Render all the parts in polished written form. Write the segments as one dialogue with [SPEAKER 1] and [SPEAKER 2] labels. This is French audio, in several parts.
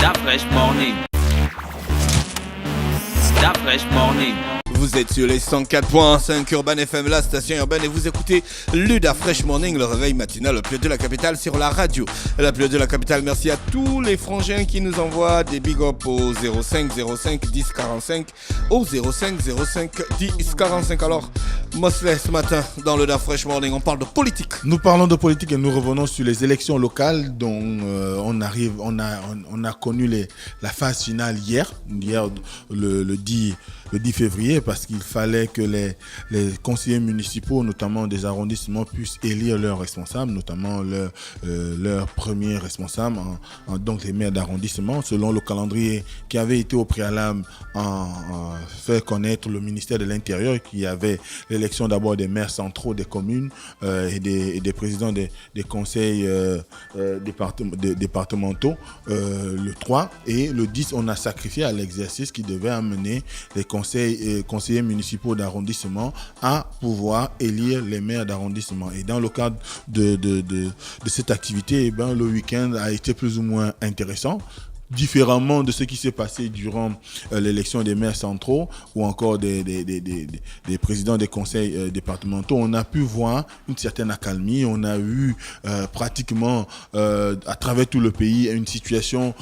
[SPEAKER 1] Da Fresh Morning. Da Fresh Morning.
[SPEAKER 2] Vous êtes sur les 104.5 Urban FM, la station urbaine, et vous écoutez Luda Fresh Morning, le réveil matinal, le plus de la capitale sur la radio. La plus de la capitale, merci à tous les frangins qui nous envoient des big up au 05 05 10 45, au 05 05 10 45. Alors, Mosley, ce matin, dans Luda Fresh Morning, on parle de politique.
[SPEAKER 3] Nous parlons de politique et nous revenons sur les élections locales dont on a connu la phase finale hier le 10 février, parce qu'il fallait que les conseillers municipaux, notamment des arrondissements, puissent élire leurs responsables, notamment leur premier responsable, donc les maires d'arrondissement, selon le calendrier qui avait été au préalable fait connaître le ministère de l'Intérieur, qui avait l'élection d'abord des maires centraux des communes et des présidents des conseils départementaux le 3, et le 10 on a sacrifié à l'exercice qui devait amener les conseillers municipaux d'arrondissement à pouvoir élire les maires d'arrondissement. Et dans le cadre de cette activité, le week-end a été plus ou moins intéressant. Différemment de ce qui s'est passé durant l'élection des maires centraux ou encore des présidents des conseils départementaux, on a pu voir une certaine accalmie. On a eu pratiquement à travers tout le pays une situation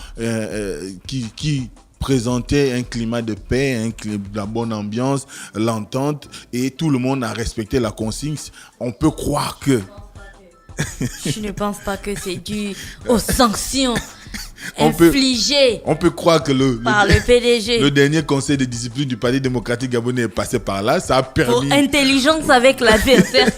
[SPEAKER 3] qui présentait un climat de paix, de la bonne ambiance, l'entente, et tout le monde a respecté la consigne. On peut croire que...
[SPEAKER 4] Je ne pense pas que c'est dû aux sanctions infligées
[SPEAKER 3] on peut croire que
[SPEAKER 4] par le PDG.
[SPEAKER 3] Le dernier conseil de discipline du Parti démocratique gabonais est passé par là. Ça a permis...
[SPEAKER 4] Pour intelligence avec l'adversaire.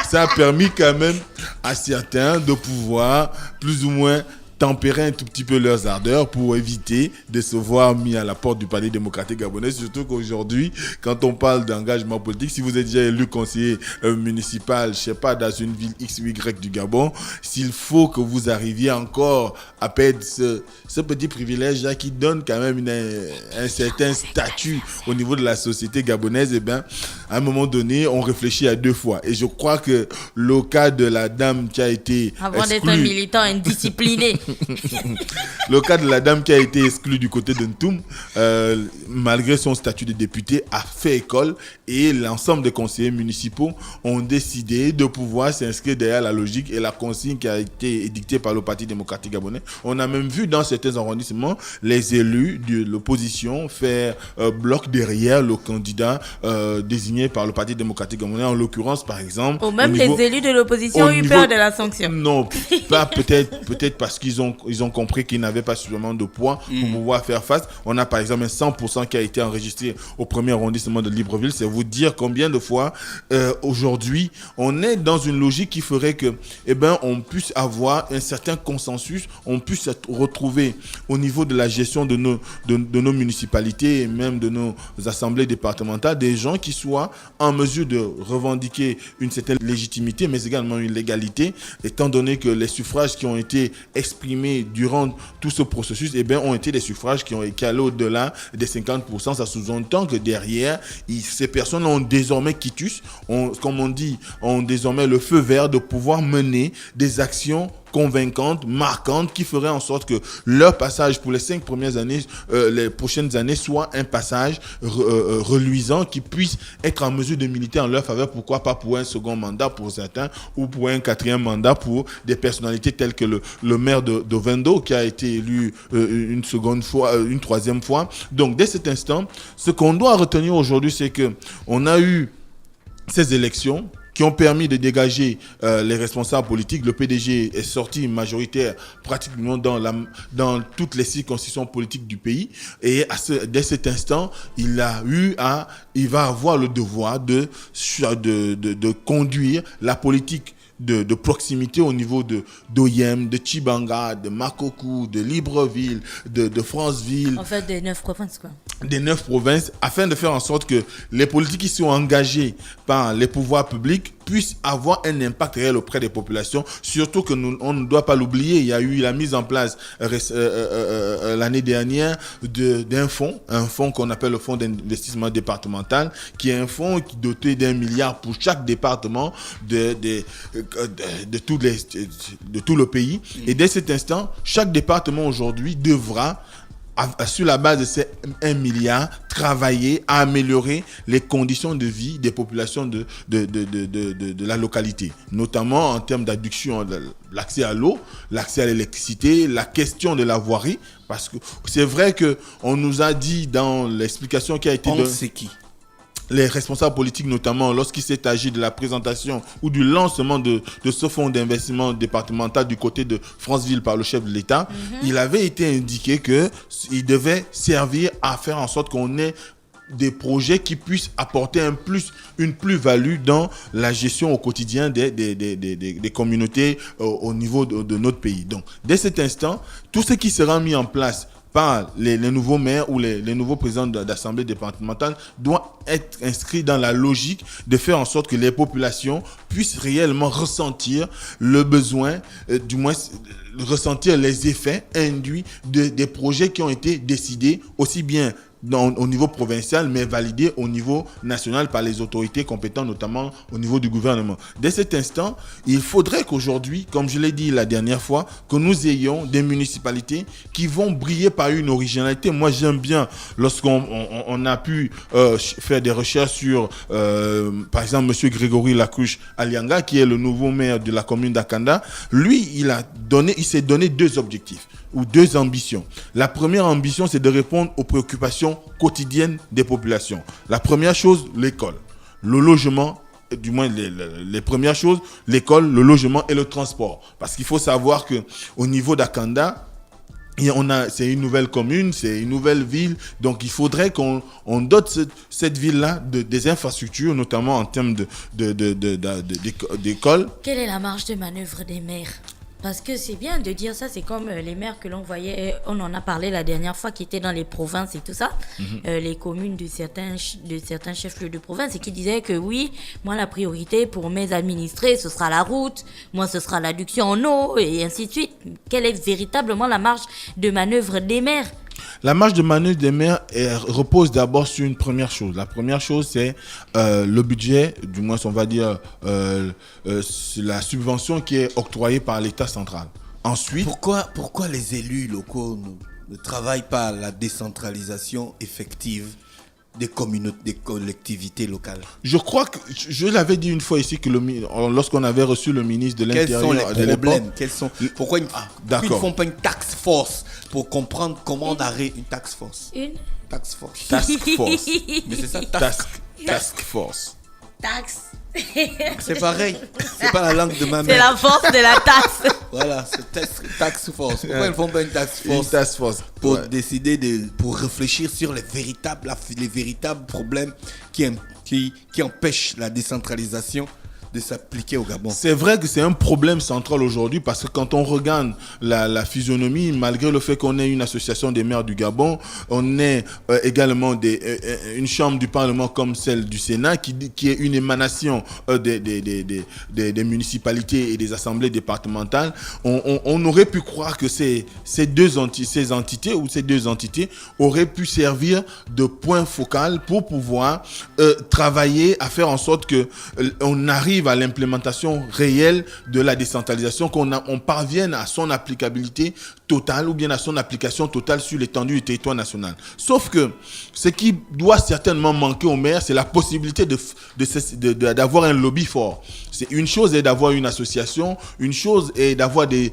[SPEAKER 3] Ça a permis quand même à certains de pouvoir plus ou moins tempérer un tout petit peu leurs ardeurs pour éviter de se voir mis à la porte du Parti démocratique gabonais. Surtout qu'aujourd'hui, quand on parle d'engagement politique, si vous êtes déjà élu conseiller municipal, je sais pas, dans une ville X ou Y du Gabon, s'il faut que vous arriviez encore à perdre ce petit privilège-là qui donne quand même un certain statut au niveau de la société gabonaise, à un moment donné, on réfléchit à deux fois. Et je crois que le cas de la dame qui a été
[SPEAKER 4] avant d'être un militant indiscipliné.
[SPEAKER 3] Le cas de la dame qui a été exclue du côté de Ntoum, malgré son statut de député, a fait école, et l'ensemble des conseillers municipaux ont décidé de pouvoir s'inscrire derrière la logique et la consigne qui a été édictée par le Parti démocratique gabonais. On a même vu dans certains arrondissements les élus de l'opposition faire bloc derrière le candidat désigné par le Parti démocratique gabonais. En l'occurrence, par exemple...
[SPEAKER 4] Ou même les élus de l'opposition ont eu peur de la sanction.
[SPEAKER 3] Non, pas peut-être parce qu'ils ont compris qu'ils n'avaient pas suffisamment de poids pour pouvoir faire face. On a par exemple un 100% qui a été enregistré au premier arrondissement de Libreville. C'est vous dire combien de fois aujourd'hui on est dans une logique qui ferait que on puisse avoir un certain consensus, on puisse se retrouver au niveau de la gestion de nos municipalités et même de nos assemblées départementales, des gens qui soient en mesure de revendiquer une certaine légitimité, mais également une légalité, étant donné que les suffrages qui ont été exprimés durant tout ce processus ont été des suffrages qui allaient au-delà des 50%. Ça sous-entend que derrière, ces personnes ont désormais quitus, comme on dit, ont désormais le feu vert de pouvoir mener des actions convaincantes, marquantes, qui feraient en sorte que leur passage pour les 5 premières années, les prochaines années, soit un passage reluisant, qui puisse être en mesure de militer en leur faveur. Pourquoi pas pour un second mandat pour certains, ou pour un 4e mandat pour des personnalités telles que le maire de Vendo, qui a été élu une 3e fois. Donc dès cet instant, ce qu'on doit retenir aujourd'hui, c'est que on a eu ces élections qui ont permis de dégager les responsables politiques. Le PDG est sorti majoritaire pratiquement dans toutes les circonscriptions politiques du pays. Et dès cet instant, il va avoir le devoir de conduire la politique de proximité au niveau d'Oyem, de Tchibanga, de Makokou, de Libreville, de Franceville.
[SPEAKER 4] En fait, des 9 provinces, quoi.
[SPEAKER 3] Des 9 provinces, afin de faire en sorte que les politiques qui sont engagées par les pouvoirs publics puisse avoir un impact réel auprès des populations. Surtout que on ne doit pas l'oublier, il y a eu la mise en place l'année dernière d'un fonds, un fonds qu'on appelle le fonds d'investissement départemental, qui est un fonds doté d'1 milliard pour chaque département de tout le pays. Et dès cet instant, chaque département aujourd'hui devra, sur la base de ces 1 milliard, travailler à améliorer les conditions de vie des populations de la localité, notamment en termes d'adduction, l'accès à l'eau, l'accès à l'électricité, la question de la voirie, parce que c'est vrai qu'on nous a dit dans l'explication qui a été donnée.
[SPEAKER 2] C'est qui?
[SPEAKER 3] Les responsables politiques, notamment lorsqu'il s'est agi de la présentation ou du lancement de ce fonds d'investissement départemental du côté de Franceville par le chef de l'État, il avait été indiqué qu'il devait servir à faire en sorte qu'on ait des projets qui puissent apporter une plus-value dans la gestion au quotidien des communautés au niveau de notre pays. Donc, dès cet instant, tout ce qui sera mis en place par les nouveaux maires ou les nouveaux présidents d'assemblée départementale doit être inscrit dans la logique de faire en sorte que les populations puissent réellement ressentir le besoin, du moins ressentir les effets induits des projets qui ont été décidés aussi bien au niveau provincial, mais validé au niveau national par les autorités compétentes, notamment au niveau du gouvernement. Dès cet instant, il faudrait qu'aujourd'hui, comme je l'ai dit la dernière fois, que nous ayons des municipalités qui vont briller par une originalité. Moi, j'aime bien lorsqu'on a pu faire des recherches sur, par exemple, M. Grégory Lacouche Alianga, qui est le nouveau maire de la commune d'Akanda. Lui, il s'est donné 2 objectifs ou 2 ambitions. La première ambition, c'est de répondre aux préoccupations quotidiennes des populations. La première chose, l'école, le logement, du moins les premières choses, l'école, le logement et le transport. Parce qu'il faut savoir que au niveau d'Akanda, c'est une nouvelle commune, c'est une nouvelle ville, donc il faudrait qu'on dote cette ville-là des infrastructures, notamment en termes d'école.
[SPEAKER 4] Quelle est la marge de manœuvre des maires ? Parce que c'est bien de dire ça, c'est comme les maires que l'on voyait, on en a parlé la dernière fois, qui étaient dans les provinces et tout ça, les communes de certains chefs-lieux de province, et qui disaient que oui, moi la priorité pour mes administrés, ce sera la route, moi ce sera l'adduction en eau, et ainsi de suite. Quelle est véritablement la marge de manœuvre des maires ?
[SPEAKER 3] La marge de manœuvre des maires repose d'abord sur une première chose. La première chose, c'est le budget, du moins on va dire la subvention qui est octroyée par l'État central. Ensuite,
[SPEAKER 2] Pourquoi les élus locaux ne travaillent pas à la décentralisation effective des communautés, des collectivités locales?
[SPEAKER 3] je crois que je l'avais dit une fois ici que lorsqu'on avait reçu le ministre de l'Intérieur.
[SPEAKER 2] Quels sont les problèmes? Pourquoi ils ne font pas une task force pour comprendre comment on arrête une task force?
[SPEAKER 4] Une
[SPEAKER 2] Task force.
[SPEAKER 3] Task force.
[SPEAKER 2] Mais c'est ça,
[SPEAKER 3] Task force.
[SPEAKER 4] taxe.
[SPEAKER 2] C'est pareil. C'est pas la langue de ma
[SPEAKER 4] C'est
[SPEAKER 2] mère.
[SPEAKER 4] la force de la taxe.
[SPEAKER 2] Voilà, c'est task force. Pourquoi ils ne font pas une task force?
[SPEAKER 3] Une task force.
[SPEAKER 2] Pour
[SPEAKER 3] Ouais.
[SPEAKER 2] décider pour réfléchir sur les véritables problèmes qui empêchent la décentralisation de s'appliquer au Gabon.
[SPEAKER 3] C'est vrai que c'est un problème central aujourd'hui parce que quand on regarde la physionomie, malgré le fait qu'on ait une association des maires du Gabon, on ait également une chambre du Parlement comme celle du Sénat qui est une émanation des municipalités et des assemblées départementales. On aurait pu croire que ces deux entités auraient pu servir de point focal pour pouvoir travailler à faire en sorte que on arrive à l'implémentation réelle de la décentralisation, qu'on parvienne à son applicabilité totale ou bien à son application totale sur l'étendue du territoire national. Sauf que ce qui doit certainement manquer aux maires, c'est la possibilité d'avoir un lobby fort. C'est une chose est d'avoir une association, une chose est d'avoir des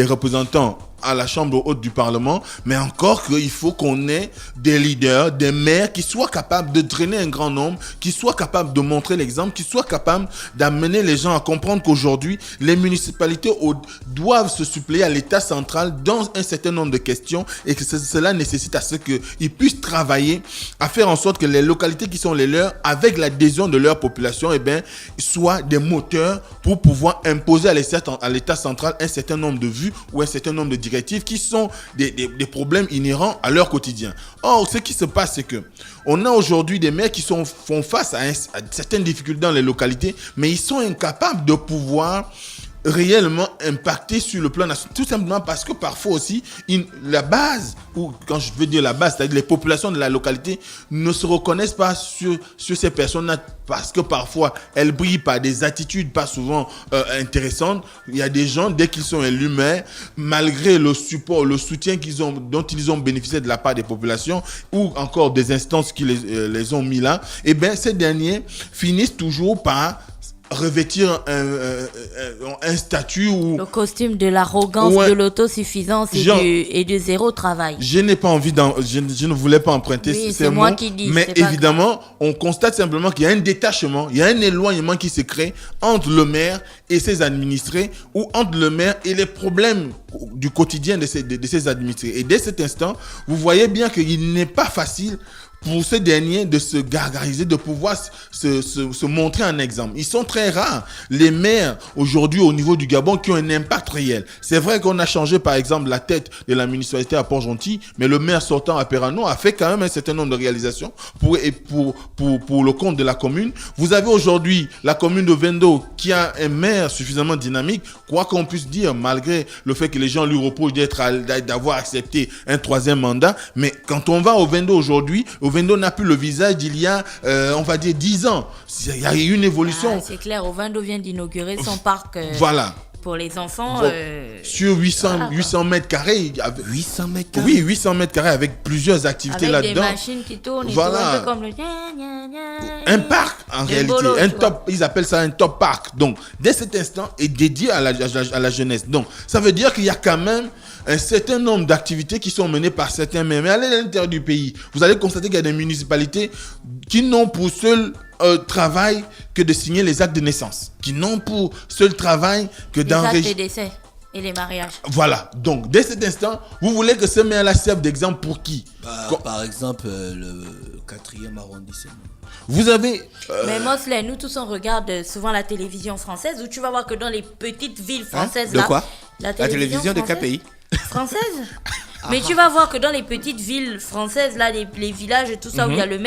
[SPEAKER 3] représentants à la chambre haute du Parlement, mais encore qu'il faut qu'on ait des leaders, des maires qui soient capables de drainer un grand nombre, qui soient capables de montrer l'exemple, qui soient capables d'amener les gens à comprendre qu'aujourd'hui, les municipalités doivent se suppléer à l'État central dans un certain nombre de questions et que cela nécessite à ce qu'ils puissent travailler à faire en sorte que les localités qui sont les leurs, avec l'adhésion de leur population, soient des moteurs pour pouvoir imposer à l'État central un certain nombre de vues ou un certain nombre de directives significatifs qui sont des problèmes inhérents à leur quotidien. Or, ce qui se passe, c'est que on a aujourd'hui des maires qui font face à certaines difficultés dans les localités, mais ils sont incapables de pouvoir réellement impacté sur le plan national, tout simplement parce que parfois aussi la base, ou quand je veux dire la base, c'est-à-dire les populations de la localité ne se reconnaissent pas sur ces personnes-là, parce que parfois elles brillent par des attitudes pas souvent intéressantes. Il y a des gens, dès qu'ils sont élus maires, malgré le support, le soutien dont ils ont bénéficié de la part des populations, ou encore des instances qui les ont mis là, et bien ces derniers finissent toujours par revêtir un statut ou
[SPEAKER 4] le costume de l'arrogance, de l'autosuffisance et du zéro travail.
[SPEAKER 3] Je n'ai pas envie je ne voulais pas emprunter ces mots,
[SPEAKER 4] moi qui dis,
[SPEAKER 3] mais évidemment, on constate simplement qu'il y a un détachement, il y a un éloignement qui se crée entre le maire et ses administrés, ou entre le maire et les problèmes du quotidien de ses administrés. Et dès cet instant, vous voyez bien qu'il n'est pas facile pour ces derniers de se gargariser, de pouvoir se montrer un exemple. Ils sont très rares, les maires aujourd'hui au niveau du Gabon, qui ont un impact réel. C'est vrai qu'on a changé par exemple la tête de la municipalité à Port-Gentil, mais le maire sortant à Perano a fait quand même un certain nombre de réalisations pour le compte de la commune. Vous avez aujourd'hui la commune de Vendo qui a un maire suffisamment dynamique, quoi qu'on puisse dire, malgré le fait que les gens lui reprochent d'avoir accepté un 3e mandat. Mais quand on va au Vendo aujourd'hui, Ovendo n'a plus le visage d'il y a, on va dire, 10 ans. Il y a eu une évolution.
[SPEAKER 4] C'est clair, Ovendo vient d'inaugurer son parc
[SPEAKER 3] voilà.
[SPEAKER 4] Pour les enfants.
[SPEAKER 3] Sur 800 mètres carrés.
[SPEAKER 2] 800 mètres carrés.
[SPEAKER 3] Oui, 800 mètres carrés avec plusieurs activités
[SPEAKER 4] avec
[SPEAKER 3] là-dedans.
[SPEAKER 4] Avec des machines qui tournent.
[SPEAKER 3] Voilà.
[SPEAKER 4] Et tout, comme le...
[SPEAKER 3] Un parc, en réalité.
[SPEAKER 4] Bolo,
[SPEAKER 3] un top, ils appellent ça un top parc. Donc, dès cet instant, est dédié à la jeunesse. Donc, ça veut dire qu'il y a quand même un certain nombre d'activités qui sont menées par certains maires. Mais allez à l'intérieur du pays, vous allez constater qu'il y a des municipalités qui n'ont pour seul travail que de signer les actes de naissance, qui n'ont pour seul travail que d'enregistrer...
[SPEAKER 4] Les actes de décès et les mariages.
[SPEAKER 3] Voilà. Donc, dès cet instant, vous voulez que ce maire-là serve d'exemple pour qui?
[SPEAKER 2] Par exemple, le 4e arrondissement.
[SPEAKER 3] Vous avez...
[SPEAKER 4] Mais Mosley, nous tous on regarde souvent la télévision française, où tu vas voir que dans les petites villes françaises...
[SPEAKER 2] De
[SPEAKER 4] là,
[SPEAKER 2] quoi? La télévision de quel pays?
[SPEAKER 4] Française. Mais tu vas voir que dans les petites villes françaises, là, les villages et tout ça, où il y a le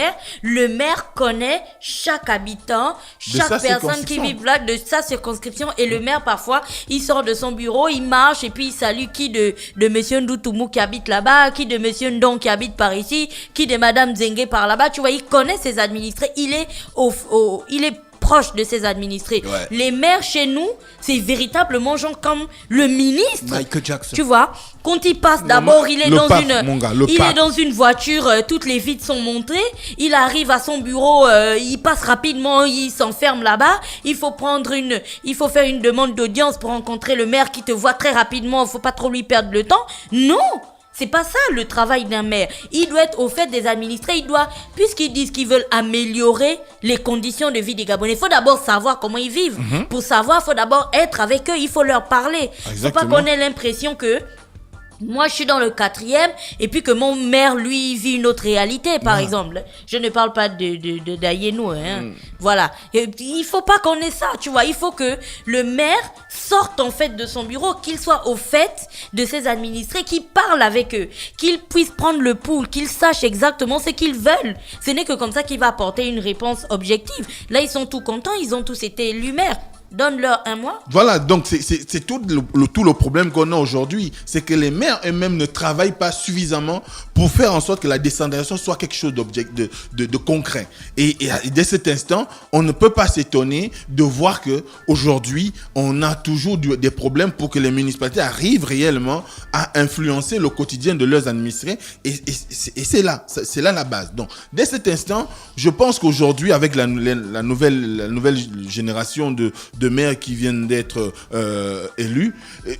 [SPEAKER 4] maire connaît chaque habitant, chaque personne qui vit là de sa circonscription. Et le maire, parfois, il sort de son bureau, il marche et puis il salue qui de monsieur Ndoutoumou qui habite là-bas, qui de monsieur Ndong qui habite par ici, qui de madame Zengue par là-bas. Tu vois, il connaît ses administrés. Il est proche de ses administrés. Ouais. Les maires chez nous, c'est véritablement genre comme le ministre.
[SPEAKER 2] Michael Jackson.
[SPEAKER 4] Tu vois, quand il passe d'abord, il est dans une voiture, toutes les vitres sont montées, il arrive à son bureau, il passe rapidement, il s'enferme là-bas, il faut faire une demande d'audience pour rencontrer le maire qui te voit très rapidement, faut pas trop lui perdre le temps. Non! C'est pas ça le travail d'un maire. Il doit être au fait des administrés. Puisqu'ils disent qu'ils veulent améliorer les conditions de vie des Gabonais, il faut d'abord savoir comment ils vivent. Pour savoir, il faut d'abord être avec eux. Il faut leur parler. Il faut pas qu'on ait l'impression que moi, je suis dans le 4e et puis que mon maire, lui, vit une autre réalité, par exemple. Je ne parle pas d'Ayeno, hein. Voilà. Et il faut pas qu'on ait ça, tu vois. Il faut que le maire sorte, en fait, de son bureau, qu'il soit au fait de ses administrés, qu'il parle avec eux, qu'il puisse prendre le pouls, qu'il sache exactement ce qu'ils veulent. Ce n'est que comme ça qu'il va apporter une réponse objective. Là, ils sont tout contents, ils ont tous été élus maires. Donne-leur un mois. Voilà, donc
[SPEAKER 3] c'est tout le problème qu'on a aujourd'hui. C'est que les maires eux-mêmes ne travaillent pas suffisamment pour faire en sorte que la décentralisation soit quelque chose de concret. Et dès cet instant, on ne peut pas s'étonner de voir qu'aujourd'hui, on a toujours des problèmes pour que les municipalités arrivent réellement à influencer le quotidien de leurs administrés. Et c'est là la base. Donc, dès cet instant, je pense qu'aujourd'hui, avec la nouvelle génération de maires qui viennent d'être élus,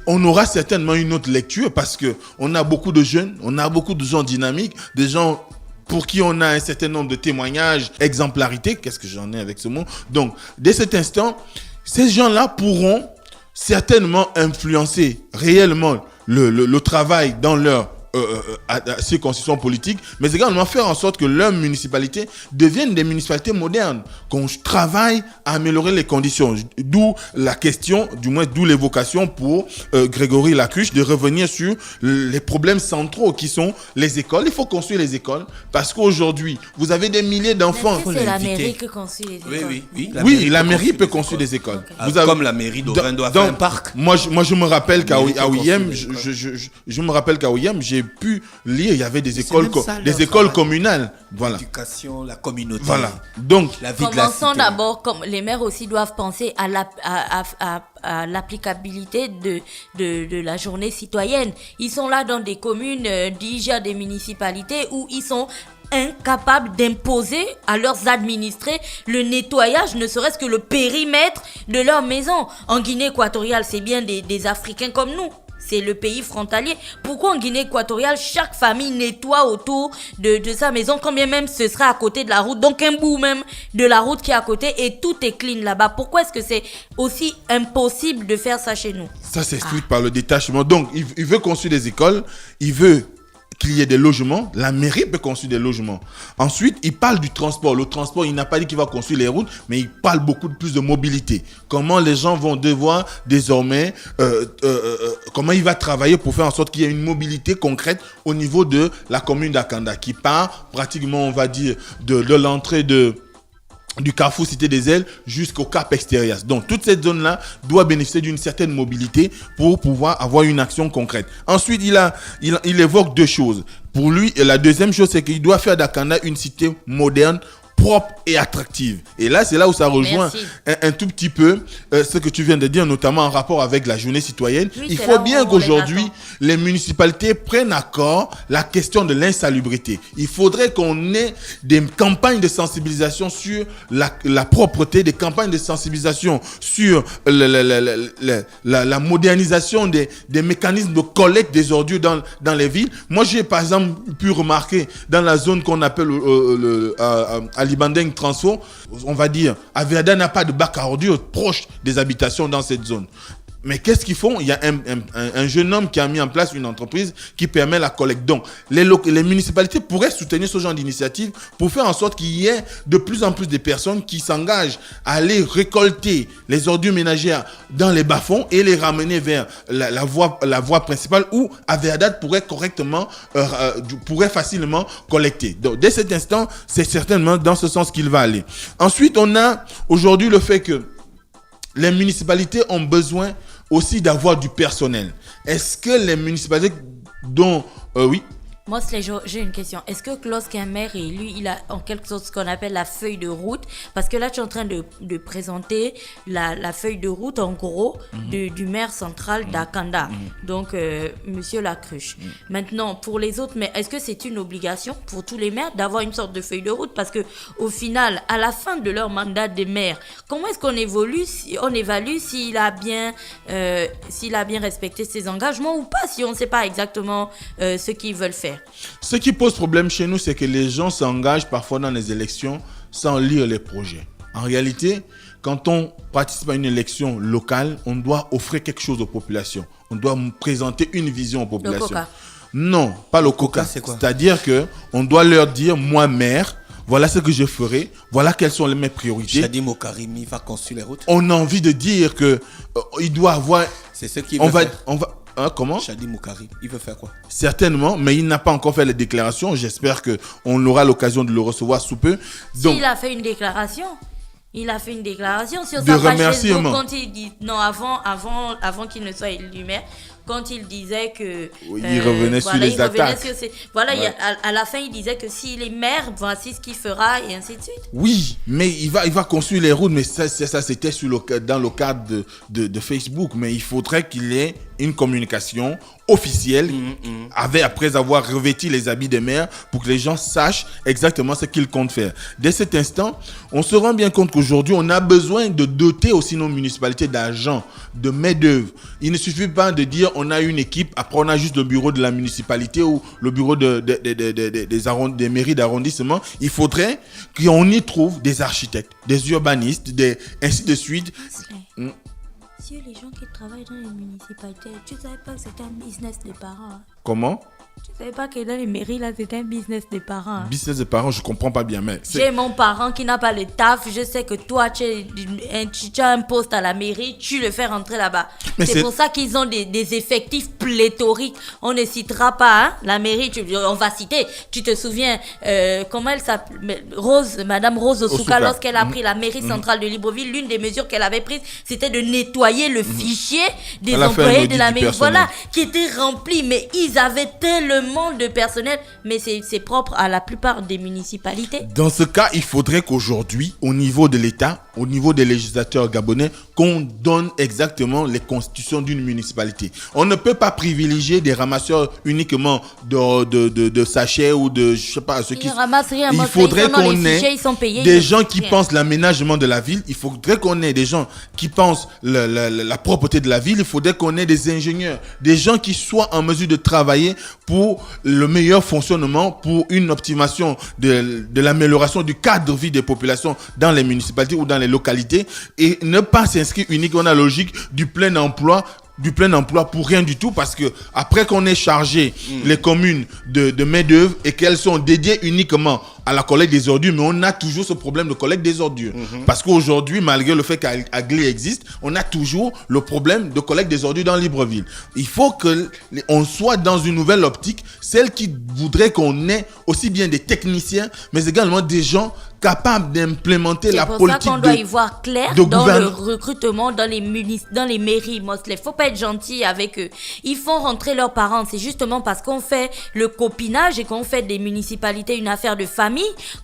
[SPEAKER 3] on aura certainement une autre lecture parce qu'on a beaucoup de jeunes, on a beaucoup de gens dynamiques, des gens pour qui on a un certain nombre de témoignages, exemplarité, qu'est-ce que j'en ai avec ce mot? Donc, dès cet instant, ces gens-là pourront certainement influencer réellement le travail dans leur circonscriptions politiques, mais également faire en sorte que leurs municipalités deviennent des municipalités modernes, qu'on travaille à améliorer les conditions. D'où la question, d'où l'évocation pour Grégory Lacruche de revenir sur les problèmes centraux qui sont les écoles. Il faut construire les écoles parce qu'aujourd'hui, vous avez des milliers d'enfants.
[SPEAKER 4] Est-ce que c'est la mairie qui construit les écoles?
[SPEAKER 2] Oui,
[SPEAKER 3] La mairie peut construire des écoles.
[SPEAKER 2] Okay. Comme la mairie d'Oran doit faire un parc.
[SPEAKER 3] Moi, je me rappelle qu'à Ouihem, je me rappelle qu'à Ouihem, j'ai pu lire, il y avait des écoles communales. Voilà.
[SPEAKER 2] L'éducation, la communauté.
[SPEAKER 3] Voilà. Donc,
[SPEAKER 2] la vie
[SPEAKER 4] commençons
[SPEAKER 2] de la cité.
[SPEAKER 4] d'abord, comme les maires aussi doivent penser à l'applicabilité de la journée citoyenne. Ils sont là dans des communes, déjà des municipalités où ils sont incapables d'imposer à leurs administrés le nettoyage, ne serait-ce que le périmètre de leur maison. En Guinée équatoriale, c'est bien des Africains comme nous. C'est le pays frontalier. Pourquoi en Guinée équatoriale, chaque famille nettoie autour de sa maison, quand bien même ce sera à côté de la route, donc un bout même de la route qui est à côté et tout est clean là-bas. Pourquoi est-ce que c'est aussi impossible de faire ça chez nous? Ça
[SPEAKER 3] s'explique par le détachement. Donc, il veut construire des écoles, il veut qu'il y ait des logements, la mairie peut construire des logements. Ensuite, il parle du transport. Le transport, il n'a pas dit qu'il va construire les routes, mais il parle beaucoup plus de mobilité. Comment les gens vont devoir désormais, comment il va travailler pour faire en sorte qu'il y ait une mobilité concrète au niveau de la commune d'Akanda, qui part pratiquement, on va dire, de l'entrée du carrefour Cité des Ailes jusqu'au Cap Extérieur. Donc, toute cette zone-là doit bénéficier d'une certaine mobilité pour pouvoir avoir une action concrète. Ensuite, il évoque deux choses. Pour lui, et la deuxième chose, c'est qu'il doit faire d'Akanda une cité moderne, propre et attractive. Et là, c'est là où ça rejoint un tout petit peu ce que tu viens de dire, notamment en rapport avec la journée citoyenne. Oui, il faut bien qu'aujourd'hui, les municipalités prennent à corps la question de l'insalubrité. Il faudrait qu'on ait des campagnes de sensibilisation sur la propreté, des campagnes de sensibilisation sur la modernisation des mécanismes de collecte des ordures dans les villes. Moi, j'ai par exemple pu remarquer dans la zone qu'on appelle Alibandeng Transfo, on va dire, Aviada n'a pas de bac à ordures proche des habitations dans cette zone. Mais qu'est-ce qu'ils font? Il y a un jeune homme qui a mis en place une entreprise qui permet la collecte. Donc, les municipalités pourraient soutenir ce genre d'initiative pour faire en sorte qu'il y ait de plus en plus de personnes qui s'engagent à aller récolter les ordures ménagères dans les bas-fonds et les ramener vers la voie principale où Aviadat pourrait facilement collecter. Donc, dès cet instant, c'est certainement dans ce sens qu'il va aller. Ensuite, on a aujourd'hui le fait que les municipalités ont besoin aussi d'avoir du personnel. Est-ce que les municipalités dont... oui.
[SPEAKER 4] Moi, j'ai une question. Est-ce que lorsqu'un maire est élu, il a en quelque sorte ce qu'on appelle la feuille de route? Parce que là, tu es en train de présenter la feuille de route, en gros, du maire central d'Akanda. Donc, Monsieur Lacruche. Maintenant, pour les autres, mais est-ce que c'est une obligation pour tous les maires d'avoir une sorte de feuille de route? Parce que au final, à la fin de leur mandat de maire, comment est-ce qu'on évalue s'il a bien respecté ses engagements ou pas, si on ne sait pas exactement ce qu'ils veulent faire?
[SPEAKER 3] Ce qui pose problème chez nous, c'est que les gens s'engagent parfois dans les élections sans lire les projets. En réalité, quand on participe à une élection locale, on doit offrir quelque chose aux populations. On doit présenter une vision aux populations. Le coca. Non, pas le coca. C'est quoi? C'est-à-dire qu'on doit leur dire, moi, maire, voilà ce que je ferai, voilà quelles sont mes priorités.
[SPEAKER 2] Shadim Okarimi va construire les routes.
[SPEAKER 3] On a envie de dire que il doit avoir...
[SPEAKER 2] C'est ce qu'il veut faire.
[SPEAKER 3] Comment?
[SPEAKER 2] Shadim Moukari, il veut faire quoi?
[SPEAKER 3] Certainement, mais il n'a pas encore fait les déclarations. J'espère qu'on aura l'occasion de le recevoir sous peu.
[SPEAKER 4] Donc, il a fait une déclaration. Il a fait une déclaration sur
[SPEAKER 3] de
[SPEAKER 4] sa page
[SPEAKER 3] remerciement.
[SPEAKER 4] Facebook quand il dit non avant qu'il ne soit élu maire. Quand il disait que...
[SPEAKER 3] il revenait sur les attaques.
[SPEAKER 4] À la fin, il disait que s'il est maire, voici ce qu'il fera et ainsi de suite.
[SPEAKER 3] Oui, mais il va construire les routes, mais ça c'était dans le cadre de Facebook. Mais il faudrait qu'il y ait une communication officielle après avoir revêti les habits des maires pour que les gens sachent exactement ce qu'ils comptent faire. Dès cet instant, on se rend bien compte qu'aujourd'hui, on a besoin de doter aussi nos municipalités d'agents, de main-d'œuvre. Il ne suffit pas de dire on a une équipe, après on a juste le bureau de la municipalité ou le bureau des mairies d'arrondissement. Il faudrait qu'on y trouve des architectes, des urbanistes, ainsi de suite.
[SPEAKER 4] Si les gens qui travaillent dans les municipalités, tu ne savais pas que c'était un business des parents.
[SPEAKER 3] Comment?
[SPEAKER 4] Je savais pas que dans les mairies, là, c'était un business des parents. Hein.
[SPEAKER 3] Business des parents, je comprends pas bien, mais...
[SPEAKER 4] J'ai mon parent qui n'a pas le taf. Je sais que toi, tu as un poste à la mairie, tu le fais rentrer là-bas. C'est pour ça qu'ils ont des effectifs pléthoriques. On ne citera pas, hein, la mairie, on va citer. Tu te souviens, comment elle s'appelle, Madame Rose Osuka, lorsqu'elle a pris la mairie centrale de Libreville, l'une des mesures qu'elle avait prises, c'était de nettoyer le fichier des employés de la mairie. Voilà, qui était rempli. Mais ils avaient tellement de personnel, mais c'est propre à la plupart des municipalités.
[SPEAKER 3] Dans ce cas, il faudrait qu'aujourd'hui, au niveau de l'État, au niveau des législateurs gabonais, qu'on donne exactement les constitutions d'une municipalité. On ne peut pas privilégier des ramasseurs uniquement de sachets ou de, je sais pas, ceux qui... Il faudrait qu'on ait des gens qui pensent l'aménagement de la ville. Il faudrait qu'on ait des gens qui pensent la propreté de la ville. Il faudrait qu'on ait des ingénieurs, des gens qui soient en mesure de travailler pour le meilleur fonctionnement, pour une optimisation de l'amélioration du cadre de vie des populations dans les municipalités ou dans les localités, et ne pas s'inscrire uniquement dans la logique du plein emploi pour rien du tout, parce que après qu'on ait chargé les communes de main-d'œuvre et qu'elles sont dédiées uniquement à la collecte des ordures, mais on a toujours ce problème de collecte des ordures. Parce qu'aujourd'hui, malgré le fait qu'Aglé existe, on a toujours le problème de collecte des ordures dans Libreville. Il faut qu'on soit dans une nouvelle optique, celle qui voudrait qu'on ait aussi bien des techniciens, mais également des gens capables d'implémenter la politique.
[SPEAKER 4] C'est pour ça qu'on doit y voir clair dans le recrutement dans les mairies. Il ne faut pas être gentil avec eux. Ils font rentrer leurs parents. C'est justement parce qu'on fait le copinage et qu'on fait des municipalités une affaire de famille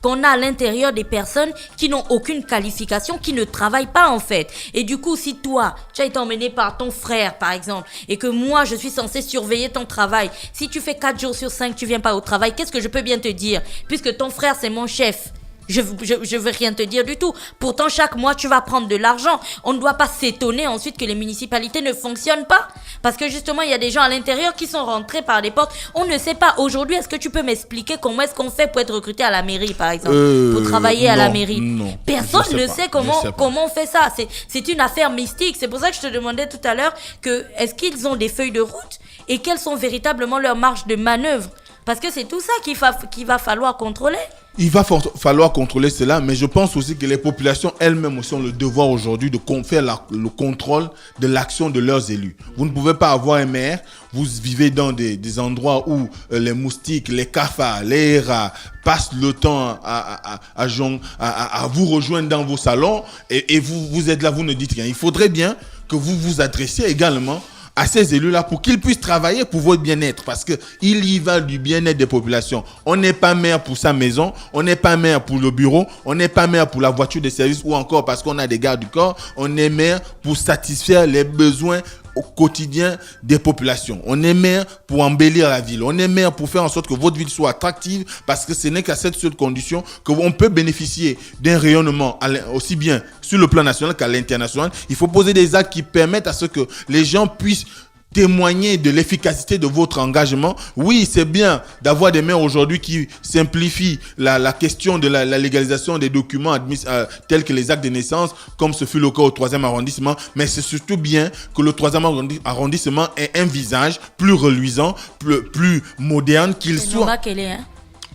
[SPEAKER 4] qu'on a à l'intérieur des personnes qui n'ont aucune qualification, qui ne travaillent pas en fait. Et du coup, si toi, tu as été emmené par ton frère par exemple, et que moi je suis censé surveiller ton travail, si tu fais 4 jours sur 5, tu viens pas au travail, qu'est-ce que je peux bien te dire? Puisque ton frère c'est mon chef. Je veux rien te dire du tout. Pourtant, chaque mois, tu vas prendre de l'argent. On ne doit pas s'étonner ensuite que les municipalités ne fonctionnent pas. Parce que justement, il y a des gens à l'intérieur qui sont rentrés par des portes. On ne sait pas. Aujourd'hui, est-ce que tu peux m'expliquer comment est-ce qu'on fait pour être recruté à la mairie, par exemple, pour travailler à la mairie?
[SPEAKER 3] Non.
[SPEAKER 4] Personne ne sait comment on fait ça. C'est une affaire mystique. C'est pour ça que je te demandais tout à l'heure que est-ce qu'ils ont des feuilles de route et quelles sont véritablement leurs marges de manœuvre? Parce que c'est tout ça qu'il va falloir contrôler.
[SPEAKER 3] Il va falloir contrôler cela, mais je pense aussi que les populations elles-mêmes aussi ont le devoir aujourd'hui de faire le contrôle de l'action de leurs élus. Vous ne pouvez pas avoir un maire, vous vivez dans des endroits où les moustiques, les cafards, les rats passent le temps à vous rejoindre dans vos salons et vous êtes là, vous ne dites rien. Il faudrait bien que vous vous adressiez également à ces élus-là pour qu'ils puissent travailler pour votre bien-être, parce qu'il y va du bien-être des populations. On n'est pas maire pour sa maison, on n'est pas maire pour le bureau, on n'est pas maire pour la voiture de service ou encore parce qu'on a des gardes du corps, on est maire pour satisfaire les besoins au quotidien des populations. On est maire pour embellir la ville. On est maire pour faire en sorte que votre ville soit attractive, parce que ce n'est qu'à cette seule condition qu'on peut bénéficier d'un rayonnement aussi bien sur le plan national qu'à l'international. Il faut poser des actes qui permettent à ce que les gens puissent témoigner de l'efficacité de votre engagement. Oui, c'est bien d'avoir des maires aujourd'hui qui simplifient la question de la légalisation des documents tels que les actes de naissance, comme ce fut le cas au 3e arrondissement, mais c'est surtout bien que le 3e arrondissement ait un visage plus reluisant, plus moderne, qu'il soit...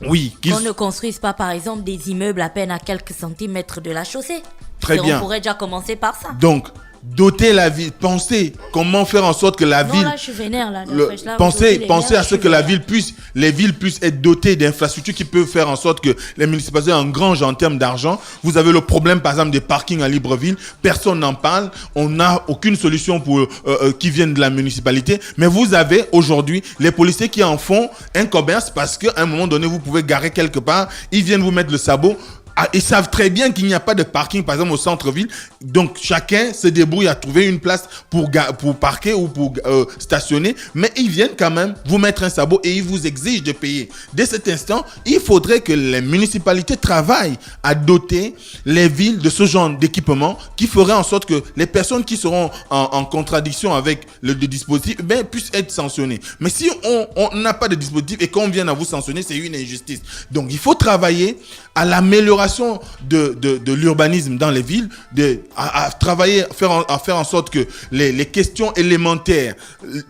[SPEAKER 3] Oui.
[SPEAKER 4] Qu'on ne construise pas, par exemple, des immeubles à peine à quelques centimètres de la chaussée.
[SPEAKER 3] Très bien.
[SPEAKER 4] On pourrait déjà commencer par ça.
[SPEAKER 3] Donc, doter la ville, penser comment faire en sorte que la ville...
[SPEAKER 4] Non, là, je suis vénère, là.
[SPEAKER 3] Pensez à ce que les villes puissent être dotées d'infrastructures qui peuvent faire en sorte que les municipalités engrangent en termes d'argent. Vous avez le problème, par exemple, des parkings à Libreville. Personne n'en parle. On n'a aucune solution qui vienne de la municipalité. Mais vous avez aujourd'hui les policiers qui en font un commerce, parce qu'à un moment donné, vous pouvez garer quelque part. Ils viennent vous mettre le sabot. Ils savent très bien qu'il n'y a pas de parking, par exemple, au centre-ville. Donc, chacun se débrouille à trouver une place pour parquer ou pour stationner. Mais ils viennent quand même vous mettre un sabot et ils vous exigent de payer. Dès cet instant, il faudrait que les municipalités travaillent à doter les villes de ce genre d'équipement qui ferait en sorte que les personnes qui seront en contradiction avec le dispositif puissent être sanctionnées. Mais si on n'a pas de dispositif et qu'on vient à vous sanctionner, c'est une injustice. Donc, il faut travailler à l'amélioration l'amélioration de l'urbanisme dans les villes, à travailler, à faire en sorte que les questions élémentaires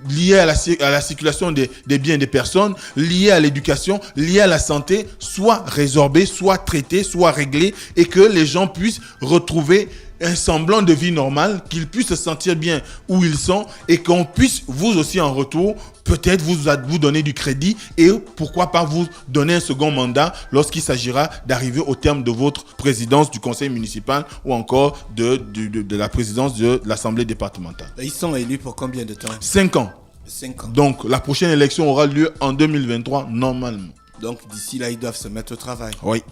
[SPEAKER 3] liées à la circulation des biens et des personnes, liées à l'éducation, liées à la santé, soient résorbées, soient traitées, soient réglées, et que les gens puissent retrouver un semblant de vie normale, qu'ils puissent se sentir bien où ils sont, et qu'on puisse, vous aussi en retour, peut-être vous donner du crédit, et pourquoi pas vous donner un second mandat lorsqu'il s'agira d'arriver au terme de votre présidence du conseil municipal ou encore de la présidence de l'assemblée départementale.
[SPEAKER 2] Ils sont élus pour combien de temps?
[SPEAKER 3] 5 ans.
[SPEAKER 2] 5 ans.
[SPEAKER 3] Donc la prochaine élection aura lieu en 2023 normalement.
[SPEAKER 2] Donc d'ici là, ils doivent se mettre au travail.
[SPEAKER 3] Oui.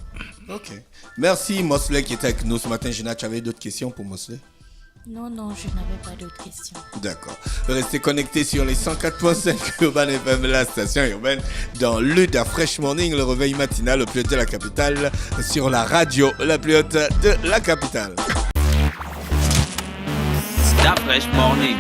[SPEAKER 2] Ok. Merci Mosley qui était avec nous ce matin. Gina, tu avais d'autres questions pour Mosley?
[SPEAKER 4] Non, je n'avais pas d'autres questions.
[SPEAKER 2] D'accord. Restez connectés sur les 104.5 Urban FM, la station urbaine, dans l'UDA Fresh Morning, le réveil matinal le plus haut de la capitale, sur la radio la plus haute de la capitale.
[SPEAKER 1] Da Fresh Morning.